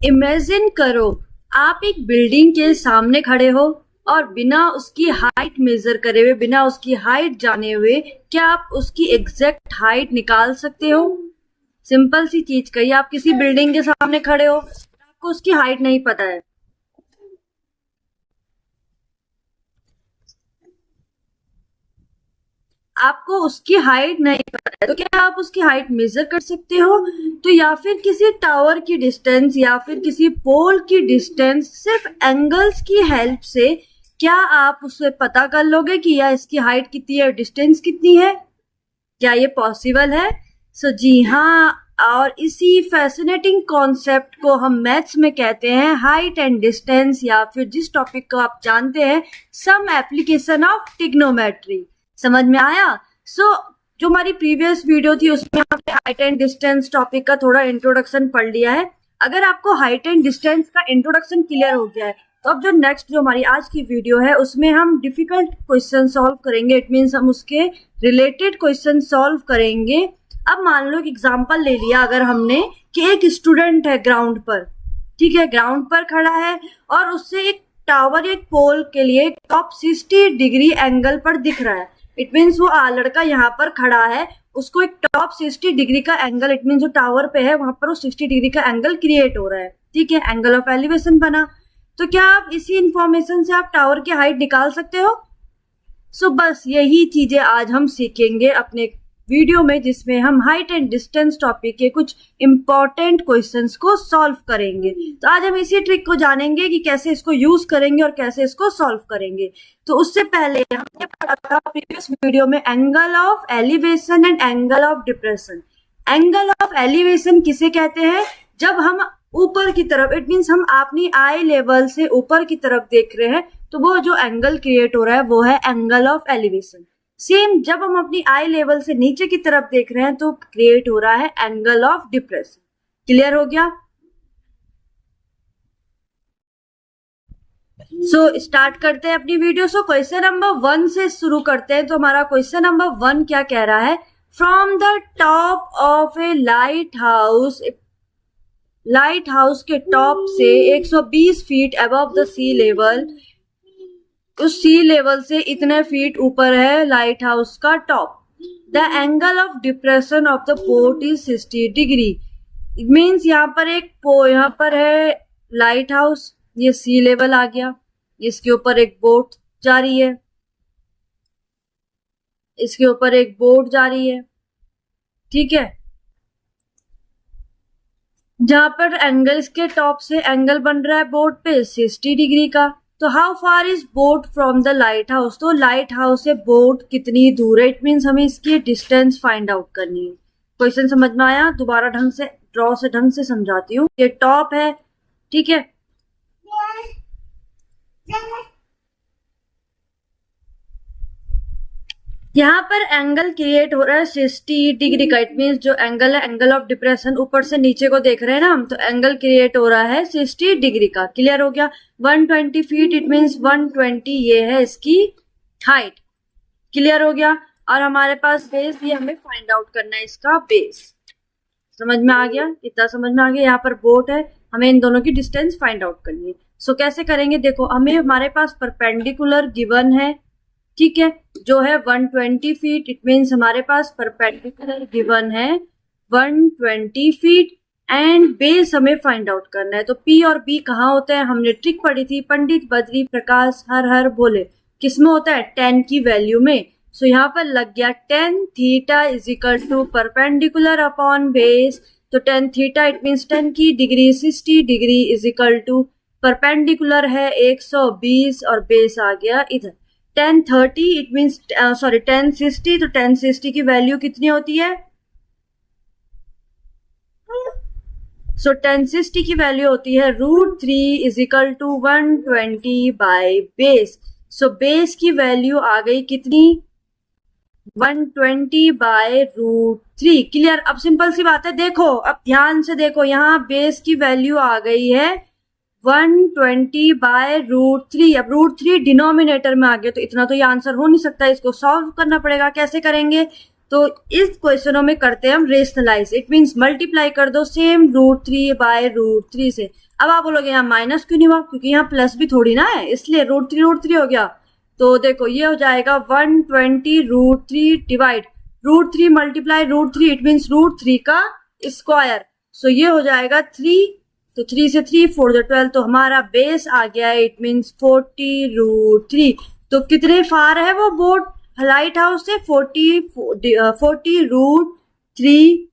Imagine करो आप एक बिल्डिंग के सामने खड़े हो और बिना उसकी हाइट मेजर करे हुए, बिना उसकी हाइट जाने हुए, क्या आप उसकी एग्जैक्ट हाइट निकाल सकते हो? सिंपल सी चीज कही, आप किसी बिल्डिंग के सामने खड़े हो, आपको उसकी हाइट नहीं पता है, आपको उसकी हाइट नहीं पता है, तो क्या आप उसकी हाइट मेजर कर सकते हो? तो या फिर किसी टावर की डिस्टेंस या फिर किसी पोल की डिस्टेंस सिर्फ एंगल्स की हेल्प से क्या आप उसे पता कर लोगे कि या इसकी हाइट कितनी है, डिस्टेंस कितनी है? क्या ये पॉसिबल है? जी हाँ, और इसी फैसिनेटिंग कॉन्सेप्ट को हम मैथ्स में कहते हैं हाइट एंड डिस्टेंस, या फिर जिस टॉपिक को आप जानते हैं सम एप्लीकेशन ऑफ ट्रिग्नोमेट्री। समझ में आया? जो हमारी प्रीवियस वीडियो थी उसमें हमने हाइट एंड डिस्टेंस टॉपिक का थोड़ा इंट्रोडक्शन पढ़ लिया है। अगर आपको हाइट एंड डिस्टेंस का इंट्रोडक्शन क्लियर हो गया है तो अब जो हमारी आज की वीडियो है उसमें हम डिफिकल्ट क्वेश्चन सॉल्व करेंगे। इट मीन्स हम उसके रिलेटेड क्वेश्चन सॉल्व करेंगे। अब मान लो एक एग्जांपल ले लिया अगर हमने कि एक स्टूडेंट है ग्राउंड पर, ठीक है, ग्राउंड पर खड़ा है और उससे एक टावर, एक पोल के लिए टॉप 60 डिग्री एंगल पर दिख रहा है। इट मीन्स वो लड़का यहाँ पर खड़ा है, उसको एक टॉप 60 डिग्री का एंगल, इट मीन्स जो टावर पे है वहां पर वो 60 डिग्री का एंगल क्रिएट हो रहा है, ठीक है, एंगल ऑफ एलिवेशन बना। तो क्या आप इसी इंफॉर्मेशन से आप टावर की हाइट निकाल सकते हो? बस यही चीजें आज हम सीखेंगे अपने वीडियो में, जिसमें हम हाइट एंड डिस्टेंस टॉपिक के कुछ इंपॉर्टेंट क्वेश्चंस को सॉल्व करेंगे। तो आज हम इसी ट्रिक को जानेंगे कि कैसे इसको यूज करेंगे और कैसे इसको सॉल्व करेंगे। तो उससे पहले हमने पढ़ा था प्रीवियस वीडियो में angle of elevation and angle of depression. Angle of elevation किसे कहते हैं? जब हम ऊपर की तरफ, इट मीन्स हम अपनी आई लेवल से ऊपर की तरफ देख रहे हैं तो वो जो एंगल क्रिएट हो रहा है वो है एंगल ऑफ एलिवेशन। सेम जब हम अपनी आई लेवल से नीचे की तरफ देख रहे हैं तो क्रिएट हो रहा है एंगल ऑफ डिप्रेशन। क्लियर हो गया? स्टार्ट करते हैं अपनी वीडियो। क्वेश्चन नंबर 1 से शुरू करते हैं। तो हमारा क्वेश्चन नंबर 1 क्या कह रहा है? From the top of a lighthouse के टॉप से 120 feet above the sea level, उस सी लेवल से इतने फीट ऊपर है लाइट हाउस का top. The angle of depression of the boat is 60 degree. It means यहाँ पर है लाइट हाउस, ये सी लेवल आ गया, इसके ऊपर एक बोट जा रही है, इसके ऊपर एक बोट जा रही है, ठीक है, जहां पर एंगल, इसके टॉप से एंगल बन रहा है बोट पे 60 डिग्री का। तो how far is boat from the light house? तो लाइट हाउस से बोट कितनी दूर है? इट मीन्स हमें इसकी डिस्टेंस फाइंड आउट करनी है। क्वेश्चन समझ में आया? दोबारा ढंग से समझाती हूँ। ये टॉप है, ठीक है, यहाँ पर एंगल क्रिएट हो रहा है 60 डिग्री का। इट मीन्स जो एंगल है, एंगल ऑफ डिप्रेशन, ऊपर से नीचे को देख रहे हैं ना हम, तो एंगल क्रिएट हो रहा है 60 डिग्री का। क्लियर हो गया? 120 फीट, इट मीन्स 120 ये है इसकी हाइट। क्लियर हो गया? और हमारे पास बेस, ये हमें फाइंड आउट करना है इसका बेस। समझ में आ गया? इतना समझ में आ गया? यहाँ पर बोट है, हमें इन दोनों की डिस्टेंस फाइंड आउट करनी है। कैसे करेंगे? देखो, हमारे पास परपेंडिकुलर गिवन है, ठीक है, जो है 120 फीट। इट मीन्स हमारे पास परपेंडिकुलर गिवन है 120 फीट एंड बेस हमें फाइंड आउट करना है। तो P और B कहाँ होते हैं? हमने ट्रिक पढ़ी थी, पंडित बद्री प्रकाश हर हर बोले, किसमें होता है? 10 की वैल्यू में। यहाँ पर लग गया tan theta is equal to perpendicular upon base. तो tan थीटा इट मीन्स 10 की degree 60 degree is equal to perpendicular है 120 और बेस आ गया इधर tan 30, इट मीन्स tan 60। तो tan 60 की वैल्यू कितनी होती है? tan 60 की वैल्यू होती है √3 is equal to 120 by base. Base की वैल्यू आ गई कितनी? 120 बाय √3। क्लियर? अब सिंपल सी बात है, देखो, अब ध्यान से देखो, यहाँ बेस की वैल्यू आ गई है 120 बाय √3। अब √3 डिनोमिनेटर में आ गया, तो इतना तो ये आंसर हो नहीं सकता, इसको सॉल्व करना पड़ेगा। कैसे करेंगे? तो इस क्वेश्चनों में करते हैं हम रेशनलाइज। इट मीन्स मल्टीप्लाई कर दो सेम √3 बाय √3 से। अब आप बोलोगे यहाँ माइनस क्यों नहीं हुआ, क्योंकि यहाँ प्लस भी थोड़ी ना है, इसलिए √3 हो गया। तो देखो ये हो जाएगा 120 √3 डिवाइड √3 मल्टीप्लाई √3, इट मीन्स √3 का स्क्वायर। सो ये हो जाएगा 3, तो 3 से 3 4 12, तो हमारा बेस आ गया है, इट मीन्स 40 √3। तो कितने फार है वो बोट लाइट हाउस से? 40 √3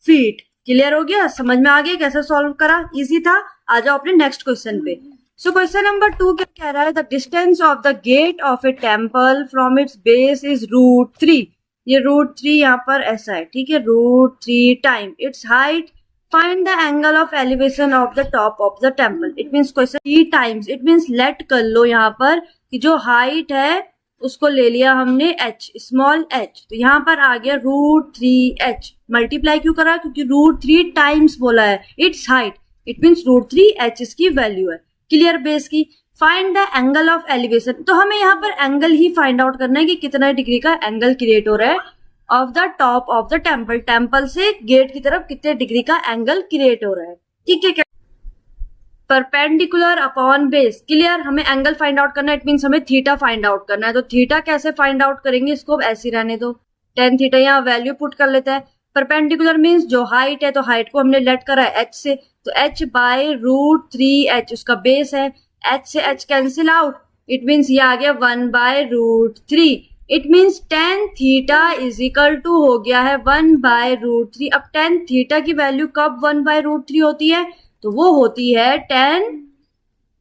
फीट। क्लियर हो गया? समझ में आ गया कैसे सॉल्व करा? इजी था। आ जाओ अपने नेक्स्ट क्वेश्चन पे। सो क्वेश्चन नंबर 2 क्या कह रहा है? The distance of the gate of a temple from its base is √3। ये √3 यहाँ पर ऐसा है, ठीक है, √3 time its height, find the angle of elevation of the top of the temple. It means question 3 times, it means let कर लो यहाँ पर कि जो हाइट है उसको ले लिया हमने h, स्मॉल h, तो यहाँ पर आ गया √3h। मल्टीप्लाई क्यों करा? क्योंकि √3 टाइम्स बोला है it's height, it means √3h इसकी वैल्यू है। क्लियर बेस की। Find the angle of elevation, तो हमें यहाँ पर एंगल ही फाइंड आउट करना है कि कितना डिग्री का एंगल क्रिएट हो रहा है of the top of the temple. Temple से गेट की तरफ कितने डिग्री का एंगल क्रिएट हो रहा है, ठीक है। Perpendicular upon base. क्लियर? हमें एंगल फाइंड आउट करना है, इट मीन्स हमें थीटा फाइंड आउट करना है। तो थीटा कैसे फाइंड आउट करेंगे? इसको ऐसे रहने दो, tan थीटा, यहाँ वैल्यू पुट कर लेते हैं। परपेंडिकुलर मीन्स जो हाइट है, तो हाइट को हमने लेट करा है h से, तो h बाय √3h उसका बेस है, h से h cancel out, it means ये आ गया 1 by √3। It means tan theta is equal to हो गया है 1 बाय √3। अब tan थीटा की वैल्यू कब 1 बाय √3 होती है? तो वो होती है tan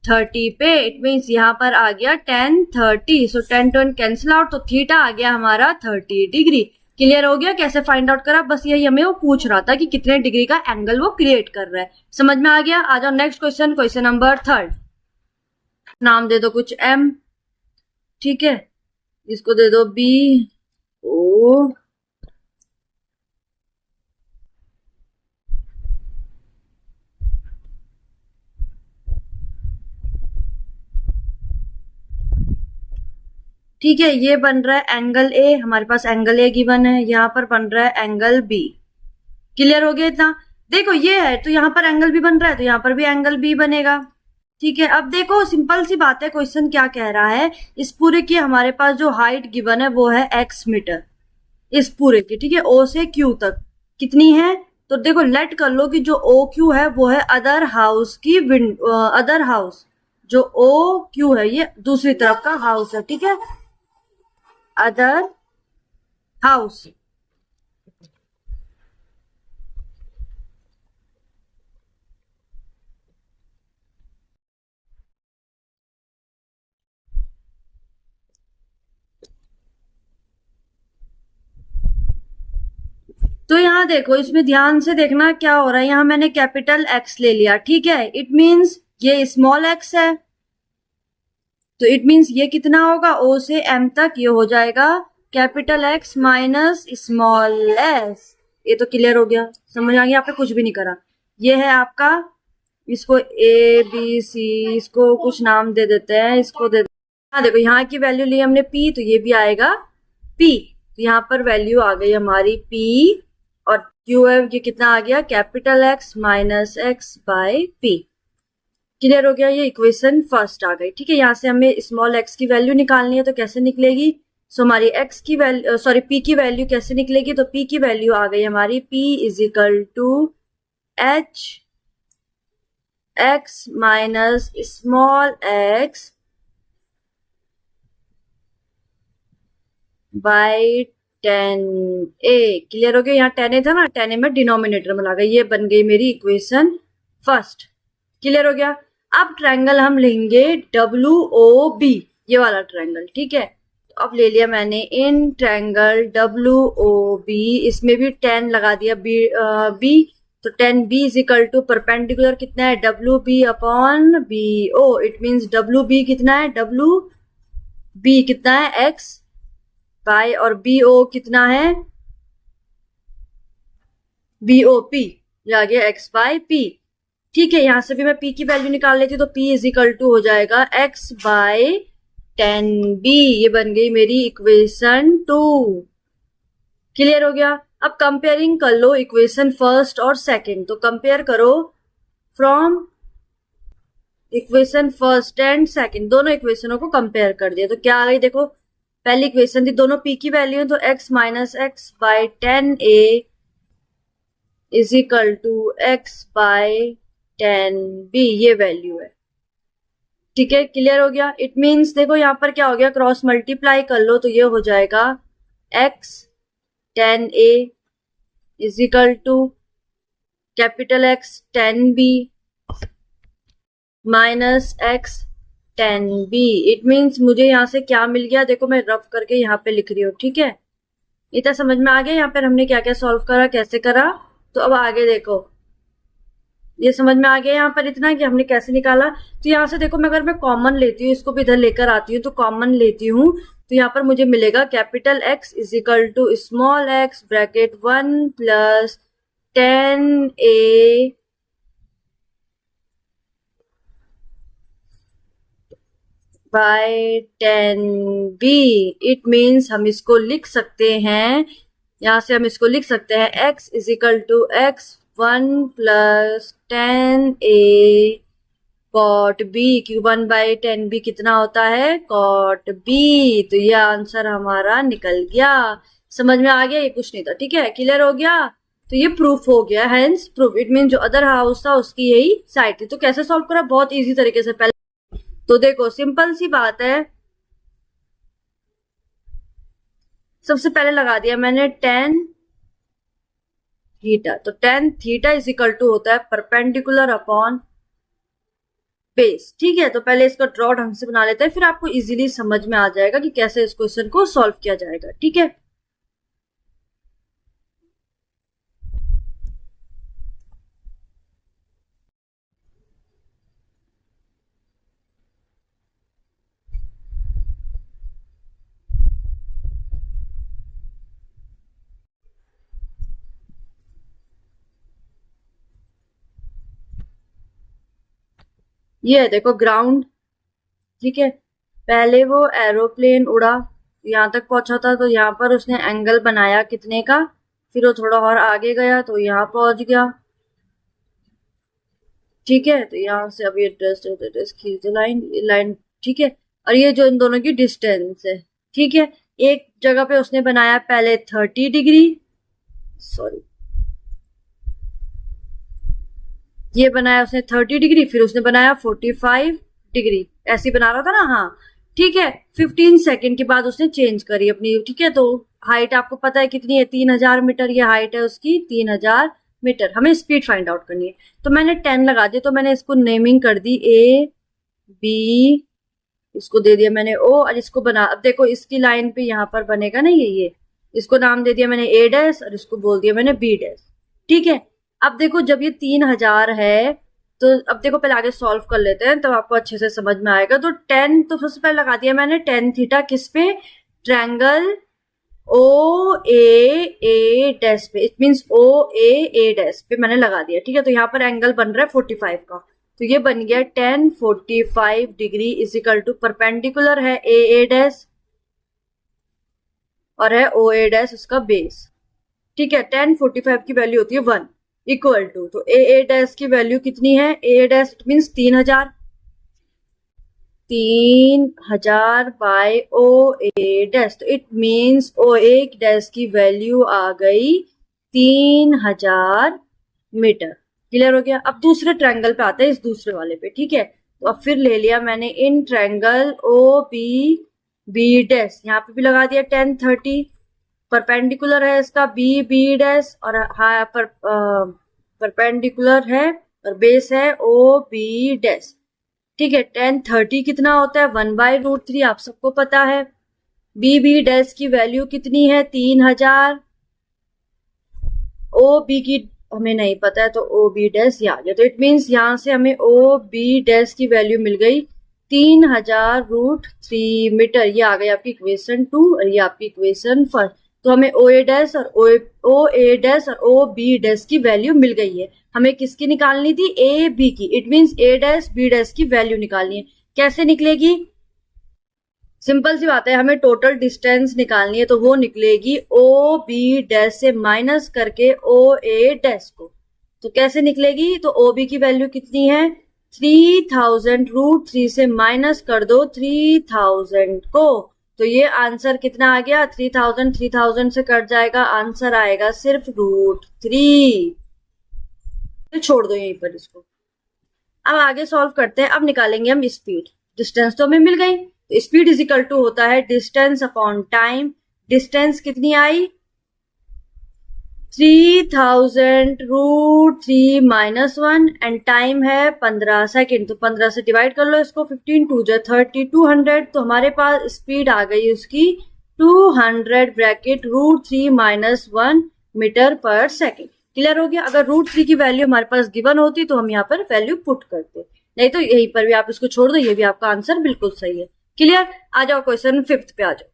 30 पे। इट मीन्स यहाँ पर आ गया tan 30, so tan to cancel out, तो थीटा आ गया हमारा 30 डिग्री। क्लियर हो गया कैसे फाइंड आउट करा? बस यही हमें वो पूछ रहा था कि कितने डिग्री का एंगल वो क्रिएट कर रहा है। समझ में आ गया? आ जाओ नेक्स्ट क्वेश्चन, क्वेश्चन नंबर 3। नाम दे दो कुछ m, ठीक है, इसको दे दो b o, ठीक है। ये बन रहा है एंगल ए, हमारे पास एंगल ए गिवन है, यहाँ पर बन रहा है एंगल बी। क्लियर हो गया इतना? देखो ये है तो यहाँ पर एंगल बी बन रहा है, तो यहाँ पर भी एंगल बी बनेगा, ठीक है। अब देखो सिंपल सी बात है, क्वेश्चन क्या कह रहा है? इस पूरे की हमारे पास जो हाइट गिवन है वो है x मीटर, इस पूरे की, ठीक है, ओ से क्यू तक कितनी है? तो देखो लेट कर लो कि जो ओ क्यू है वो है अदर हाउस की अदर हाउस, जो ओ क्यू है ये दूसरी तरफ का हाउस है, ठीक है, अदर हाउस। तो यहाँ देखो, इसमें ध्यान से देखना क्या हो रहा है। यहाँ मैंने कैपिटल एक्स ले लिया, ठीक है, इट मीन्स ये स्मॉल एक्स है, तो इट मीन्स ये कितना होगा? ओ से एम तक ये हो जाएगा capital x minus small S. ये तो क्लियर हो गया, समझ आ गया? आपने कुछ भी नहीं करा। ये है आपका, इसको ए बी सी, इसको कुछ नाम दे देते हैं, इसको दे, हाँ देखो यहाँ की वैल्यू ली हमने पी, तो ये भी आएगा पी, तो यहाँ पर वैल्यू आ गई हमारी पी, और क्यू है ये कितना आ गया? Capital x minus x by P. Clear हो गया? ये इक्वेशन फर्स्ट आ गई, ठीक है। यहाँ से हमें स्मॉल एक्स की वैल्यू निकालनी है, तो कैसे निकलेगी? सो हमारी एक्स की वैल्यू, सॉरी पी की वैल्यू कैसे निकलेगी? तो पी की वैल्यू आ गई हमारी P is equal to H X minus small X by 10a। Clear हो गया? यहाँ 10a था ना, 10a में डिनोमिनेटर में ला गई, ये बन गई मेरी इक्वेशन फर्स्ट। क्लियर हो गया? अब ट्रायंगल हम लेंगे WOB, ये वाला ट्रायंगल, ठीक है। तो अब ले लिया मैंने इन ट्रायंगल WOB, इसमें भी 10 लगा दिया B, तो 10b is equal to perpendicular कितना है? WB upon BO। It means WB कितना है? WB कितना है? x बाय, और BO कितना है? BOP, ये आ गया x बाय p, ठीक है। यहां से भी मैं p की वैल्यू निकाल लेती, तो p इज इक्वल टू हो जाएगा x बाय 10b। ये बन गई मेरी इक्वेशन 2। क्लियर हो गया। अब कंपेयरिंग कर लो इक्वेशन फर्स्ट और सेकंड, तो कंपेयर करो from equation first and second, दोनों इक्वेशनों को कंपेयर कर दिया तो क्या आ गई देखो। पहली इक्वेशन थी दोनों p की वैल्यू है, तो x minus X by 10a is equal to x by 10b, ये वैल्यू है। ठीक है, क्लियर हो गया। इट मीन्स देखो यहाँ पर क्या हो गया, क्रॉस मल्टीप्लाई कर लो तो ये हो जाएगा x 10a is equal to capital X 10b minus X 10b। It means मुझे यहाँ से क्या मिल गया, देखो मैं रफ करके यहाँ पे लिख रही हूँ। ठीक है, इतना समझ में आ गया यहाँ पर हमने क्या क्या सॉल्व करा, कैसे करा। तो अब आगे देखो, ये समझ में आ गया यहाँ पर इतना कि हमने कैसे निकाला। तो यहाँ से देखो, मैं अगर मैं कॉमन लेती हूँ, इसको भी इधर लेकर आती हूँ, तो कॉमन लेती हूँ तो यहाँ पर मुझे मिलेगा capital X is equal to small x bracket 1 plus 10a by 10b। It means हम इसको लिख सकते हैं, यहाँ से हम इसको लिख सकते हैं x is equal to x 1 plus 10a cot b, क्यों 1 बाई 10b कितना होता है कॉट b। तो ये आंसर हमारा निकल गया। समझ में आ गया, ये कुछ नहीं था। ठीक है, क्लियर हो गया। तो ये प्रूफ हो गया, हेंस प्रूफ। इट मीन जो अदर हाउस था उसकी यही साइड थी। तो कैसे सॉल्व करा, बहुत इजी तरीके से। पहले तो देखो सिंपल सी बात है, सबसे पहले लगा दिया मैंने tan थीटा, तो tan theta is equal to होता है परपेंडिकुलर अपॉन बेस। ठीक है, तो पहले इसका ड्रॉ ढंग से बना लेते हैं, फिर आपको इजीली समझ में आ जाएगा कि कैसे इस क्वेश्चन को सॉल्व किया जाएगा। ठीक है, ये देखो ग्राउंड। ठीक है, पहले वो एरोप्लेन उड़ा, यहाँ तक पहुंचा था, तो यहाँ पर उसने एंगल बनाया कितने का, फिर वो थोड़ा और आगे गया तो यहाँ पहुंच गया। ठीक है, तो यहाँ से अब ये खींच दो लाइन। ठीक है, और ये जो इन दोनों की डिस्टेंस है। ठीक है, एक जगह पे उसने बनाया पहले 30 डिग्री, सॉरी ये बनाया उसने 30 डिग्री, फिर उसने बनाया 45 डिग्री, ऐसे बना रहा था ना। हाँ ठीक है, 15 सेकेंड के बाद उसने चेंज करी अपनी। ठीक है, तो हाइट आपको पता है कितनी है, 3000 मीटर ये हाइट है उसकी, 3000 मीटर। हमें स्पीड फाइंड आउट करनी है, तो मैंने 10 लगा दिया। तो मैंने इसको नेमिंग कर दी A B, इसको दे दिया मैंने O, और इसको बना, अब देखो इसकी लाइन पे यहाँ पर बनेगा ना ये इसको नाम दे दिया मैंने A डैश, और इसको बोल दिया मैंने B डैश। ठीक है, अब देखो जब ये 3000 है, तो अब देखो पहले आगे सॉल्व कर लेते हैं, तो आपको अच्छे से समझ में आएगा। तो 10, तो सबसे पहले लगा दिया मैंने tan थीटा किस पे, ट्रायंगल OAA डैश पे। इट मींस OAA डैश पे मैंने लगा दिया। ठीक है, तो यहाँ पर एंगल बन रहा है 45 का, तो ये बन गया tan 45 degree is equal to perpendicular है AA डैश और है OA डैश उसका बेस। ठीक है, tan 45 की वैल्यू होती है 1 इक्वल टू, तो AA डैश की वैल्यू कितनी है, AA dash it means 3000 by OA dash, तो इट मींस OA डैश की वैल्यू आ गई 3000 मीटर। क्लियर हो गया। अब दूसरे ट्रायंगल पे आते हैं, इस दूसरे वाले पे। ठीक है, तो अब फिर ले लिया मैंने इन ट्रायंगल OBB डैश, यहाँ पे भी लगा दिया tan 30, परपेंडिकुलर है इसका BB डैश, और हाँ परपेंडिकुलर है और बेस है OB डैश। ठीक है, tan 30 कितना होता है 1/√3, आप सबको पता है। BB डैश की वैल्यू कितनी है 3000, OB की हमें नहीं पता है, तो OB डैश ये आ गया। तो इट मींस यहाँ से हमें OB डैश की वैल्यू मिल गई 3000√3 मीटर। ये आ गई आपकी इक्वेशन 2 और ये आपकी इक्वेशन 1। तो हमें OA डैश और OA डैश और OB डैश की वैल्यू मिल गई है। हमें किसकी निकालनी थी, A B की। It means A dash B dash की वैल्यू निकालनी है। कैसे निकलेगी, सिंपल सी बात है, हमें टोटल डिस्टेंस निकालनी है तो वो निकलेगी ओ बी डैश से माइनस करके ओ ए डैश को। तो कैसे निकलेगी, तो ओ बी की वैल्यू कितनी है 3000, √3 से माइनस कर दो 3000 को, तो ये आंसर कितना आ गया 3000 से कट जाएगा, आंसर आएगा सिर्फ √3। तो छोड़ दो यहीं पर इसको। अब आगे सॉल्व करते हैं। अब निकालेंगे हम स्पीड। डिस्टेंस तो हमें मिल गई, तो स्पीड इज इक्वल टू होता है डिस्टेंस अपॉन टाइम। डिस्टेंस कितनी आई 3000 √3 - 1 एंड टाइम है 15 सेकेंड, तो 15 से डिवाइड कर लो इसको, 15 2 जा 30, 200। तो हमारे पास स्पीड आ गई उसकी 200 ब्रैकेट √3 - 1 मीटर पर सेकेंड। क्लियर हो गया। अगर √3 की वैल्यू हमारे पास गिवन होती तो हम यहाँ पर वैल्यू पुट करते, नहीं तो यहीं पर भी आप इसको छोड़ दो, ये भी आपका आंसर बिल्कुल सही है। क्लियर। आ जाओ क्वेश्चन 5th पे आ जाओ।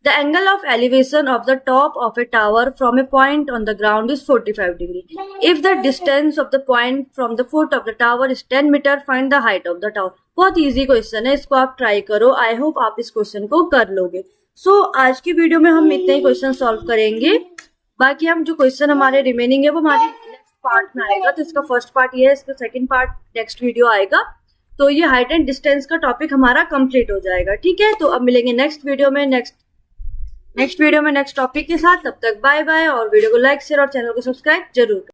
The angle of elevation of the top of a tower from a point on the ground is 45 degree. If the distance of the point from the foot of the tower is 10 meter, find the height of the tower. बहुत easy question है, इसको आप try करो। I hope आप इस question को कर लोगे। आज की वीडियो में हम इतने ही क्वेश्चन सॉल्व करेंगे। बाकी हम जो क्वेश्चन हमारे रिमेनिंग है वो हमारे नेक्स्ट पार्ट में आएगा। तो इसका फर्स्ट पार्ट ये है, इसका सेकंड पार्ट नेक्स्ट वीडियो आएगा। तो ये हाइट एंड डिस्टेंस का टॉपिक हमारा कंप्लीट हो जाएगा। ठीक है, तो अब मिलेंगे नेक्स्ट वीडियो में नेक्स्ट टॉपिक के साथ। तब तक बाय बाय, और वीडियो को लाइक शेयर और चैनल को सब्सक्राइब जरूर करें।